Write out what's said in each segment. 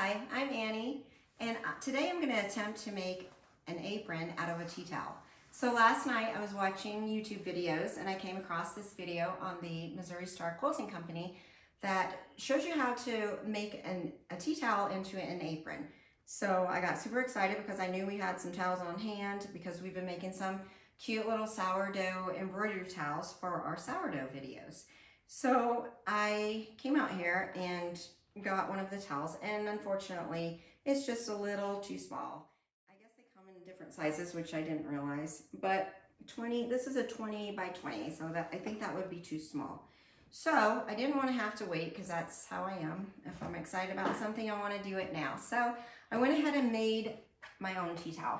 Hi, I'm Annie, and today I'm going to attempt to make an apron out of a tea towel. So last night I was watching YouTube videos and I came across this video on the Missouri Star Quilting Company that shows you how to make a tea towel into an apron. So I got super excited because I knew we had some towels on hand because we've been making some cute little sourdough embroidery towels for our sourdough videos. So I came out here and got one of the towels, and unfortunately it's just a little too small. I guess they come in different sizes, which I didn't realize, but this is a 20 by 20, so I think that would be too small. So I didn't want to have to wait because that's how I am. If I'm excited about something, I want to do it now. So I went ahead and made my own tea towel.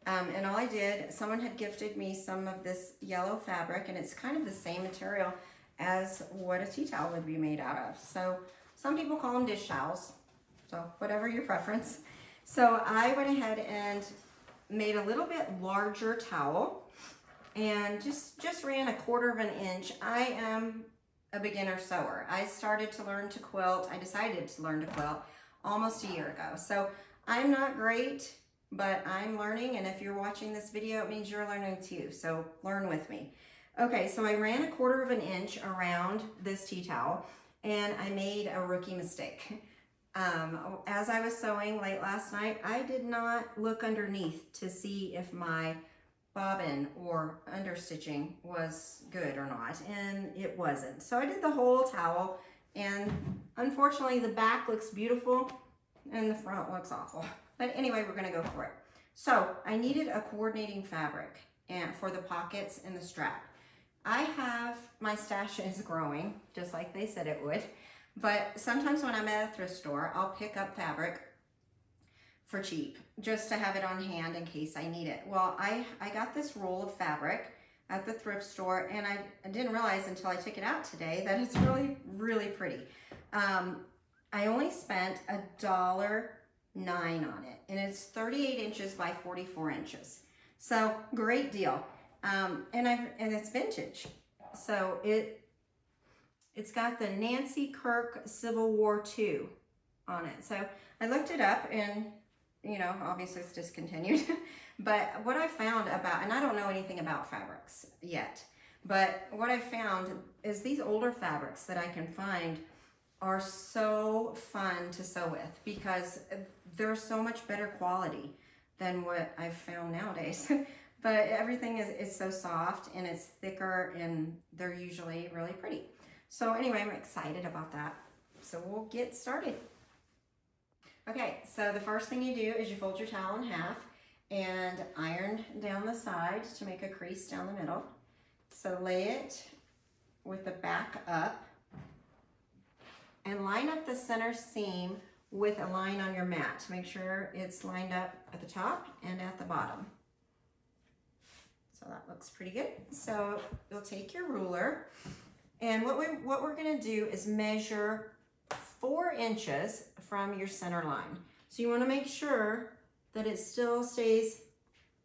And all I did, someone had gifted me some of this yellow fabric, and it's kind of the same material as what a tea towel would be made out of. So some people call them dish towels, so whatever your preference. So I went ahead and made a little bit larger towel and just ran 1/4 of an inch. I am a beginner sewer. I started to learn to quilt. I decided to learn to quilt almost a year ago. So I'm not great, but I'm learning, and if you're watching this video, it means you're learning too, so learn with me. Okay, so I ran 1/4 of an inch around this tea towel, and I made a rookie mistake. As I was sewing late last night, I did not look underneath to see if my bobbin or understitching was good or not, and it wasn't. So I did the whole towel, and unfortunately the back looks beautiful and the front looks awful. But anyway, we're gonna go for it. So I needed a coordinating fabric and for the pockets and the strap. My stash is growing, just like they said it would. But sometimes when I'm at a thrift store, I'll pick up fabric for cheap, just to have it on hand in case I need it. Well, I got this roll of fabric at the thrift store, and I didn't realize until I took it out today that it's really, really pretty. I only spent $1.09 on it, and it's 38 inches by 44 inches. So great deal. And it's vintage. So it's got the Nancy Kirk Civil War II on it. So I looked it up, and you know, obviously it's discontinued. But what I found about, and I don't know anything about fabrics yet, but what I found is these older fabrics that I can find are so fun to sew with because they're so much better quality than what I've found nowadays. But everything is so soft and it's thicker, and they're usually really pretty. So anyway, I'm excited about that. So we'll get started. Okay, so the first thing you do is you fold your towel in half and iron down the sides to make a crease down the middle. So lay it with the back up and line up the center seam with a line on your mat to make sure it's lined up at the top and at the bottom. So that looks pretty good. So you'll take your ruler, and what we're gonna do is measure 4 inches from your center line. So you wanna make sure that it still stays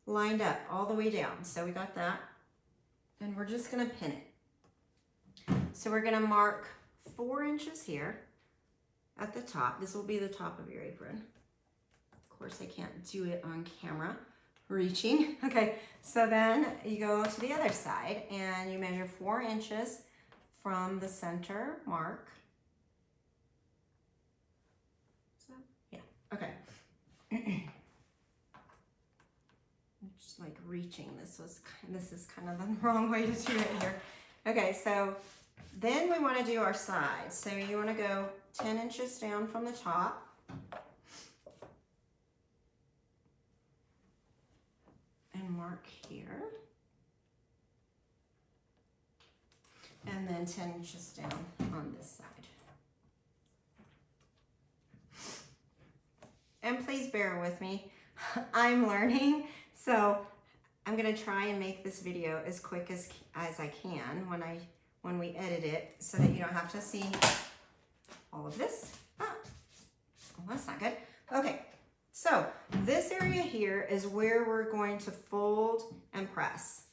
lined up all the way down. So we got that, and we're just gonna pin it. So we're gonna mark 4 inches here at the top. This will be the top of your apron. Of course, I can't do it on camera, reaching. Okay, so then you go to the other side and you measure 4 inches from the center mark. So, yeah, okay. Just like reaching, this is kind of the wrong way to do it here. Okay, so then we want to do our sides. So you want to go 10 inches down from the top. And mark here. And then 10 inches down on this side. And please bear with me. I'm learning, so I'm going to try and make this video as quick as I can when we edit it, so that you don't have to see all of this. Well, that's not good. Okay, so this area here is where we're going to fold and press.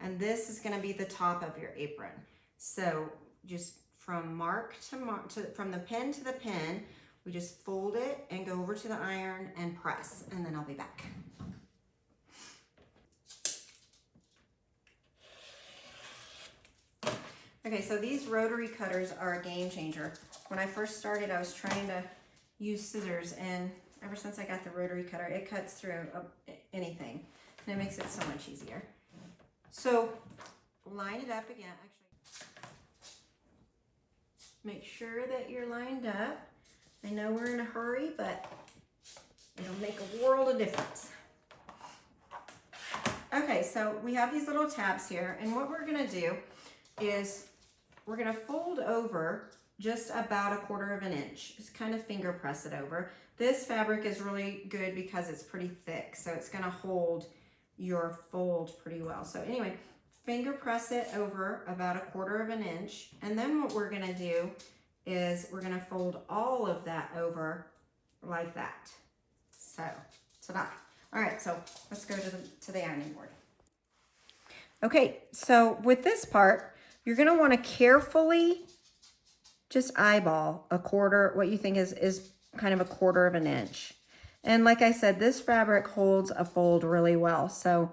And this is going to be the top of your apron. So just from mark to mark, from the pin to the pin, We just fold it and go over to the iron and press, and then I'll be back. Okay, so these rotary cutters are a game changer. When I first started, I was trying to use scissors, and ever since I got the rotary cutter, it cuts through anything, and it makes it so much easier. So line it up again. Actually, make sure that you're lined up. I know we're in a hurry, but it'll make a world of difference. Okay, so we have these little tabs here, and what we're gonna do is we're gonna fold over just about 1/4 of an inch. Just kind of finger press it over. This fabric is really good because it's pretty thick, so it's gonna hold your fold pretty well. So anyway, finger press it over about 1/4 of an inch, and then what we're gonna do is we're gonna fold all of that over like that. So, ta-da. All right, so let's go to the ironing board. Okay, so with this part, you're gonna wanna carefully just eyeball what you think is kind of 1/4 of an inch. And like I said, this fabric holds a fold really well. So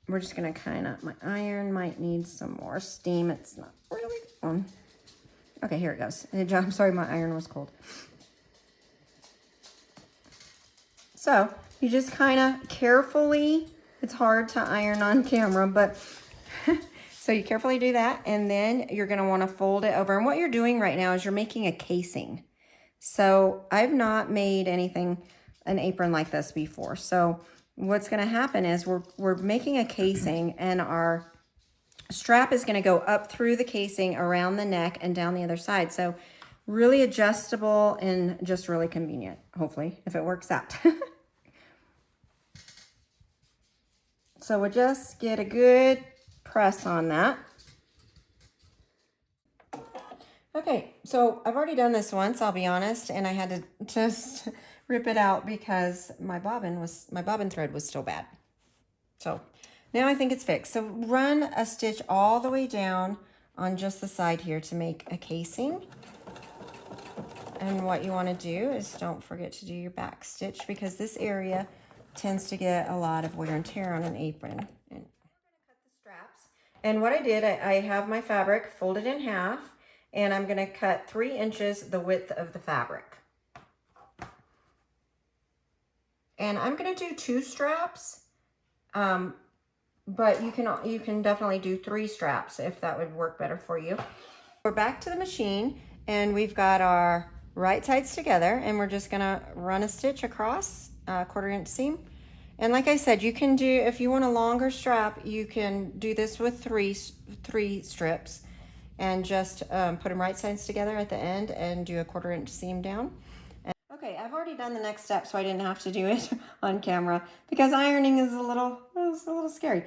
we're just gonna my iron might need some more steam. It's not really on. Okay, here it goes. I'm sorry, my iron was cold. So you just kind of carefully, it's hard to iron on camera, but so you carefully do that, and then you're gonna wanna fold it over. And what you're doing right now is you're making a casing. So I've not made an apron like this before. So what's gonna happen is we're making a casing, and our strap is gonna go up through the casing, around the neck, and down the other side. So really adjustable and just really convenient, hopefully, if it works out. So we'll just get a good press on that. Okay, so I've already done this once, I'll be honest, and I had to just rip it out because my bobbin thread was still bad. So now I think it's fixed. So run a stitch all the way down on just the side here to make a casing. And what you want to do is don't forget to do your back stitch, because this area tends to get a lot of wear and tear on an apron. And I'm going to cut the straps. And what I did, I have my fabric folded in half, and I'm going to cut 3 inches the width of the fabric. And I'm going to do 2 straps, but you can definitely do 3 straps if that would work better for you. We're back to the machine, and we've got our right sides together, and we're just going to run a stitch across 1/4 inch seam. And like I said, you can do, if you want a longer strap, you can do this with three strips, and just put them right sides together at the end and do a 1/4 inch seam down. Okay, I've already done the next step, so I didn't have to do it on camera because ironing is a little scary.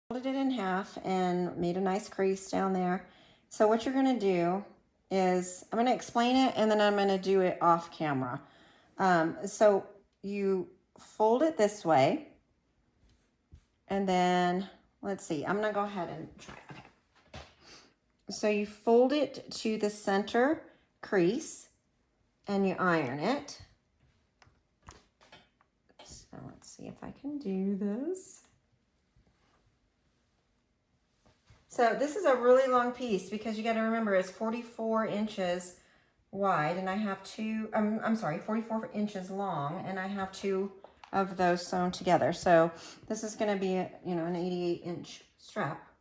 Folded it in half and made a nice crease down there. So what you're going to do is, I'm going to explain it, and then I'm going to do it off camera. So you fold it this way, and then let's see, I'm going to go ahead and try. Okay. So you fold it to the center crease and you iron it. So let's see if I can do this. So this is a really long piece, because you got to remember it's 44 inches wide, and I have 44 inches long, and I have 2 of those sewn together. So this is going to be an 88-inch strap.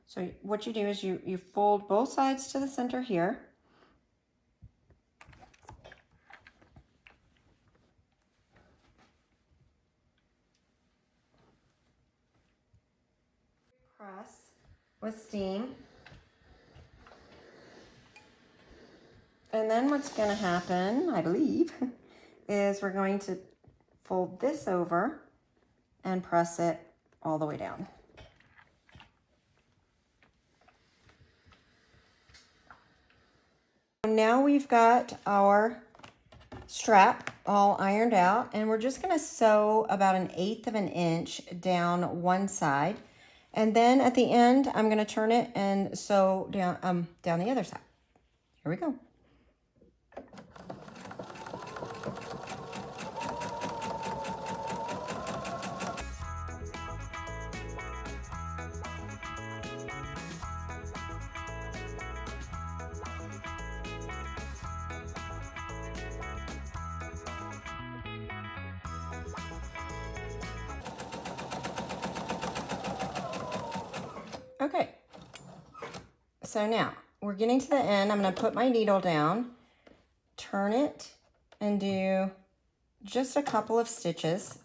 So what you do is you fold both sides to the center here. Press with steam. And then what's going to happen, I believe, is we're going to fold this over and press it all the way down. Now we've got our strap all ironed out, and we're just going to sew about 1/8 of an inch down one side. And then at the end, I'm going to turn it and sew down the other side. Here we go. Okay, so now we're getting to the end. I'm going to put my needle down, turn it, and do just a couple of stitches,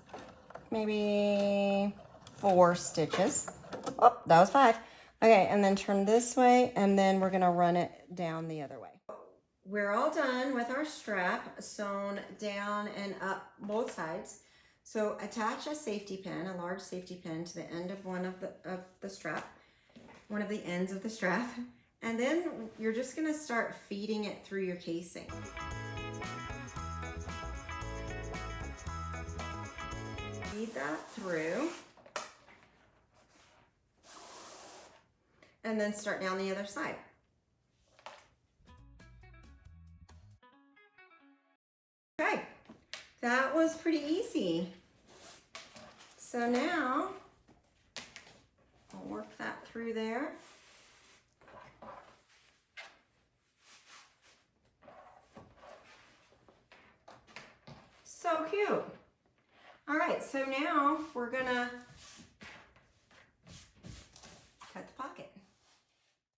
maybe 4 stitches. Oh, that was 5. Okay, and then turn this way, and then we're going to run it down the other way. We're all done with our strap sewn down and up both sides. So attach a safety pin, a large safety pin, to the end of one of the strap. One of the ends of the strap, and then you're just going to start feeding it through your casing. Feed that through, and then start down the other side. Okay, that was pretty easy. So now I'll work that through there. So cute. All right, so now we're gonna cut the pocket.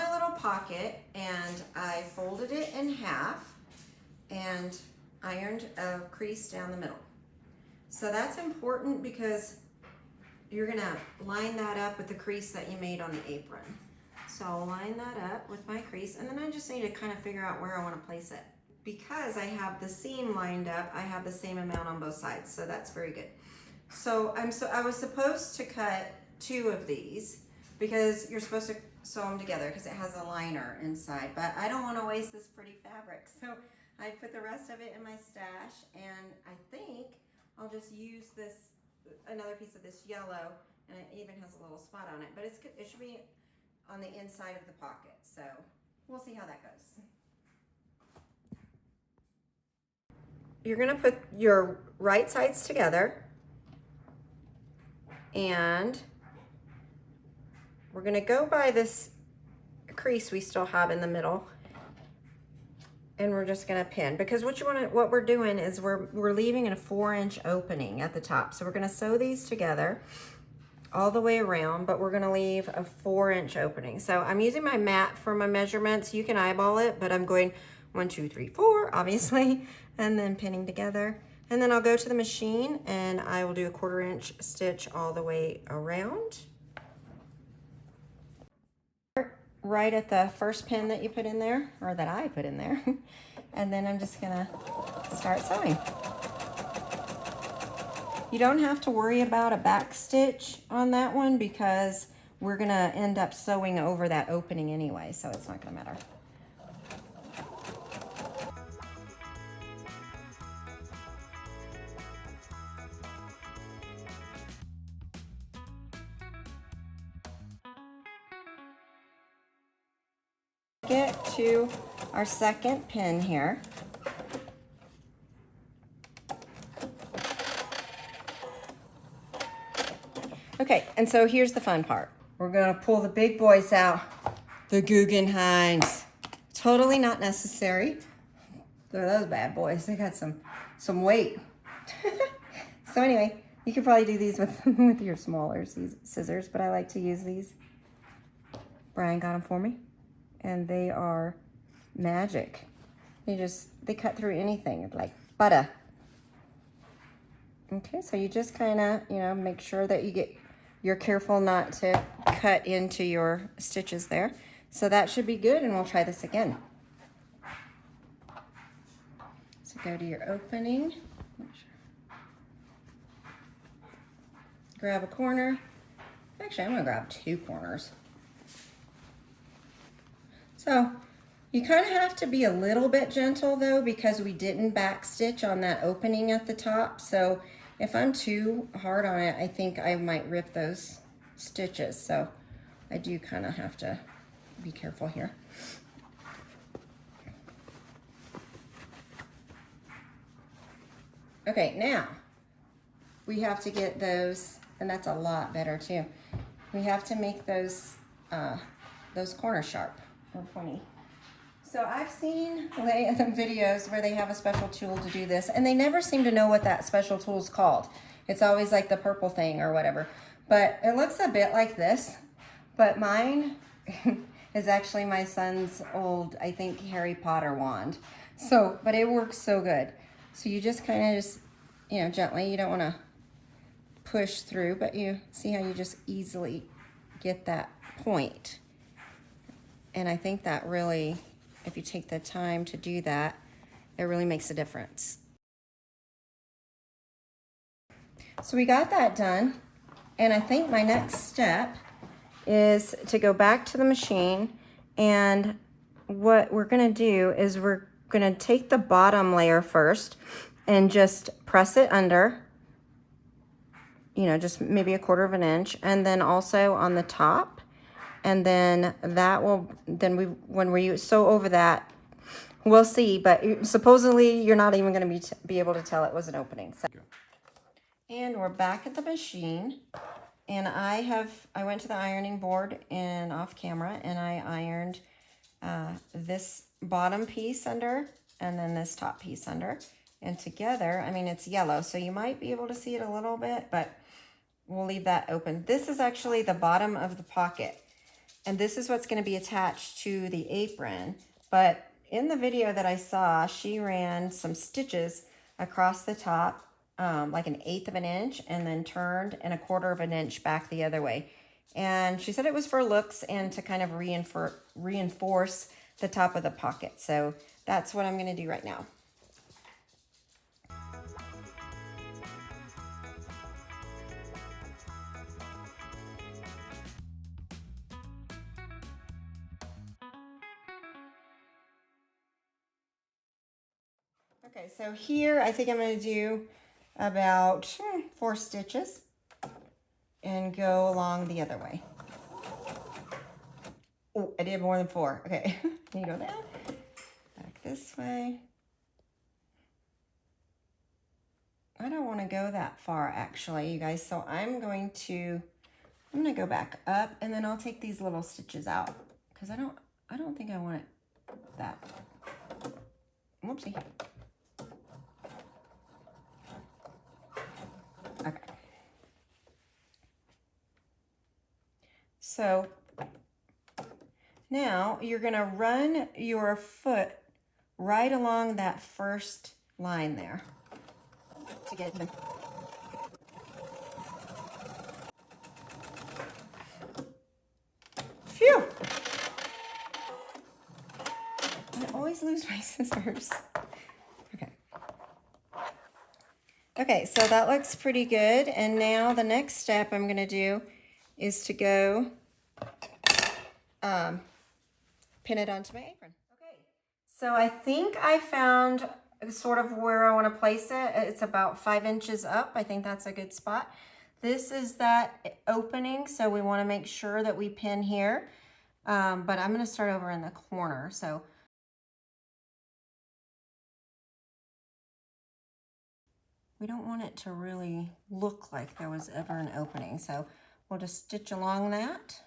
A little pocket, and I folded it in half and ironed a crease down the middle. So that's important because you're gonna line that up with the crease that you made on the apron. So I'll line that up with my crease, and then I just need to kind of figure out where I want to place it. Because I have the seam lined up, I have the same amount on both sides, so that's very good. So I was supposed to cut 2 of these because you're supposed to sew them together because it has a liner inside, but I don't want to waste this pretty fabric, so I put the rest of it in my stash, and I think I'll just use this another piece of this yellow, and it even has a little spot on it, but it should be on the inside of the pocket, so we'll see how that goes. You're going to put your right sides together, and we're going to go by this crease we still have in the middle, and we're just going to pin, because what we're doing is we're leaving a 4-inch opening at the top. So we're going to sew these together all the way around, but we're going to leave a 4-inch opening. So I'm using my mat for my measurements. You can eyeball it, but I'm going 1, 2, 3, 4, obviously, and then pinning together. And then I'll go to the machine and I will do a 1/4-inch stitch all the way around. Right at the first pin that you put in there, or that I put in there. And then I'm just gonna start sewing. You don't have to worry about a back stitch on that one because we're gonna end up sewing over that opening anyway, so it's not gonna matter. Get to our second pin here. Okay, and so here's the fun part. We're gonna pull the big boys out. The Guggenheims. Totally not necessary. Look at those bad boys. They got some weight. So anyway, you could probably do these with your smaller scissors, but I like to use these. Brian got them for me. And they are magic. They cut through anything like butter. Okay, so you just kind of, make sure that you're careful not to cut into your stitches there. So that should be good, and we'll try this again. So go to your opening. Grab a corner. Actually, I'm gonna grab 2 corners. So you kind of have to be a little bit gentle though, because we didn't back stitch on that opening at the top. So if I'm too hard on it, I think I might rip those stitches. So I do kind of have to be careful here. Okay, now we have to get those, and that's a lot better too. We have to make those corners sharp or pointy. So I've seen videos where they have a special tool to do this, and they never seem to know what that special tool is called. It's always like the purple thing or whatever. But it looks a bit like this, but mine is actually my son's old, I think, Harry Potter wand. So, but it works so good. So you just kind of just, you know, gently, you don't want to push through, but you see how you just easily get that point. And I think that really, if you take the time to do that, it really makes a difference. So we got that done. And I think my next step is to go back to the machine, and what we're gonna do is we're gonna take the bottom layer first and just press it under, you know, just maybe 1/4 of an inch, and then also on the top, and then that will, then when we sew over that, we'll see, but supposedly you're not even gonna be able to tell it was an opening. So. And we're back at the machine, and I went to the ironing board and off camera, and I ironed this bottom piece under and then this top piece under, and together, I mean, it's yellow, so you might be able to see it a little bit, but we'll leave that open. This is actually the bottom of the pocket, and this is what's going to be attached to the apron. But in the video that I saw, she ran some stitches across the top, like 1/8 of an inch, and then turned and 1/4 of an inch back the other way. And she said it was for looks and to kind of reinforce the top of the pocket. So that's what I'm going to do right now. Okay, so here I think I'm going to do about 4 stitches and go along the other way. Oh, I did more than 4. Okay, can you go down? Back this way. I don't want to go that far actually, you guys, so I'm going to go back up, and then I'll take these little stitches out because I don't think I want it that. Whoopsie. Okay. So now you're going to run your foot right along that first line there to get them. Phew! I always lose my scissors. Okay, so that looks pretty good. And now the next step I'm going to do is to go pin it onto my apron. Okay, so I think I found sort of where I want to place it. It's about 5 inches up. I think that's a good spot. This is that opening, so we want to make sure that we pin here. But I'm going to start over in the corner. So we don't want it to really look like there was ever an opening. So we'll just stitch along that.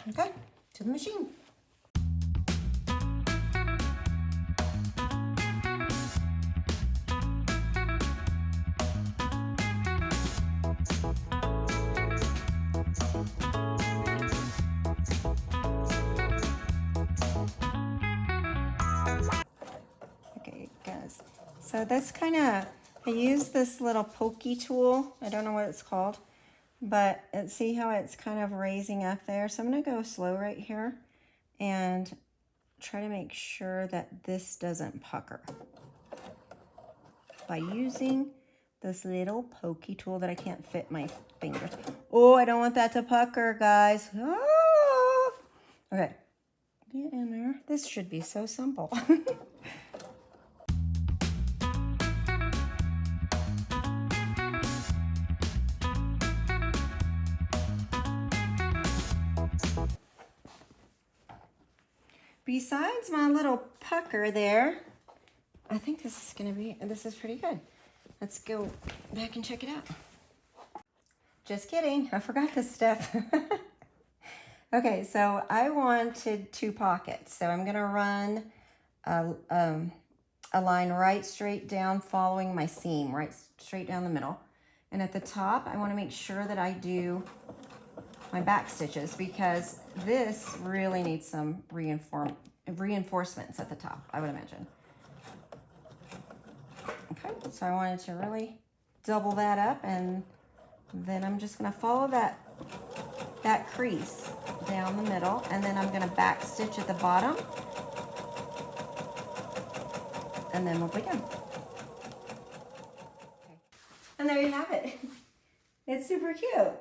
Okay, to the machine. So that's kind of, I use this little pokey tool. I don't know what it's called, but see how it's kind of raising up there. So I'm going to go slow right here and try to make sure that this doesn't pucker by using this little pokey tool that I can't fit my fingers. Oh, I don't want that to pucker, guys. Oh! Okay, get in there. This should be so simple. besides my little pucker there, I think this is pretty good. Let's go back and check it out. Just kidding, I forgot this stuff. Okay, so I wanted 2 pockets. So I'm gonna run a line right straight down following my seam, right straight down the middle. And at the top, I wanna make sure that I do my back stitches because this really needs some reinforcements at the top, I would imagine. Okay, so I wanted to really double that up, and then I'm just gonna follow that crease down the middle, and then I'm gonna back stitch at the bottom, and then we'll be done. Okay. And there you have it. It's super cute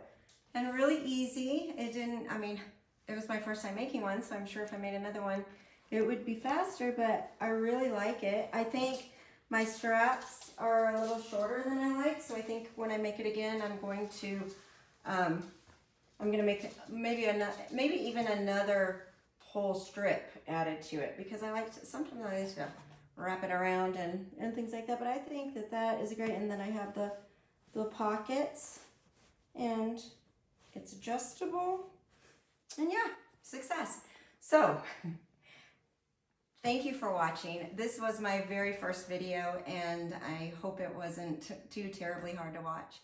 and really easy. It was my first time making one, so I'm sure if I made another one, it would be faster, but I really like it. I think my straps are a little shorter than I like, so I think when I make it again, I'm going to make maybe even another whole strip added to it, because sometimes I like to wrap it around and things like that, but I think that is great. And then I have the pockets, and it's adjustable, and yeah, success. So thank you for watching. This was my very first video, and I hope it wasn't too terribly hard to watch.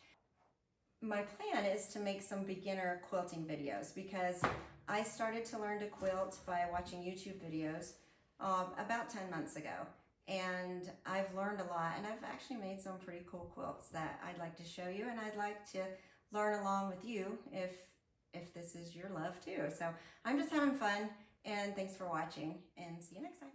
My plan is to make some beginner quilting videos because I started to learn to quilt by watching YouTube videos about 10 months ago. And I've learned a lot, and I've actually made some pretty cool quilts that I'd like to show you, and I'd like to learn along with you if this is your love too. So I'm just having fun, and thanks for watching, and see you next time.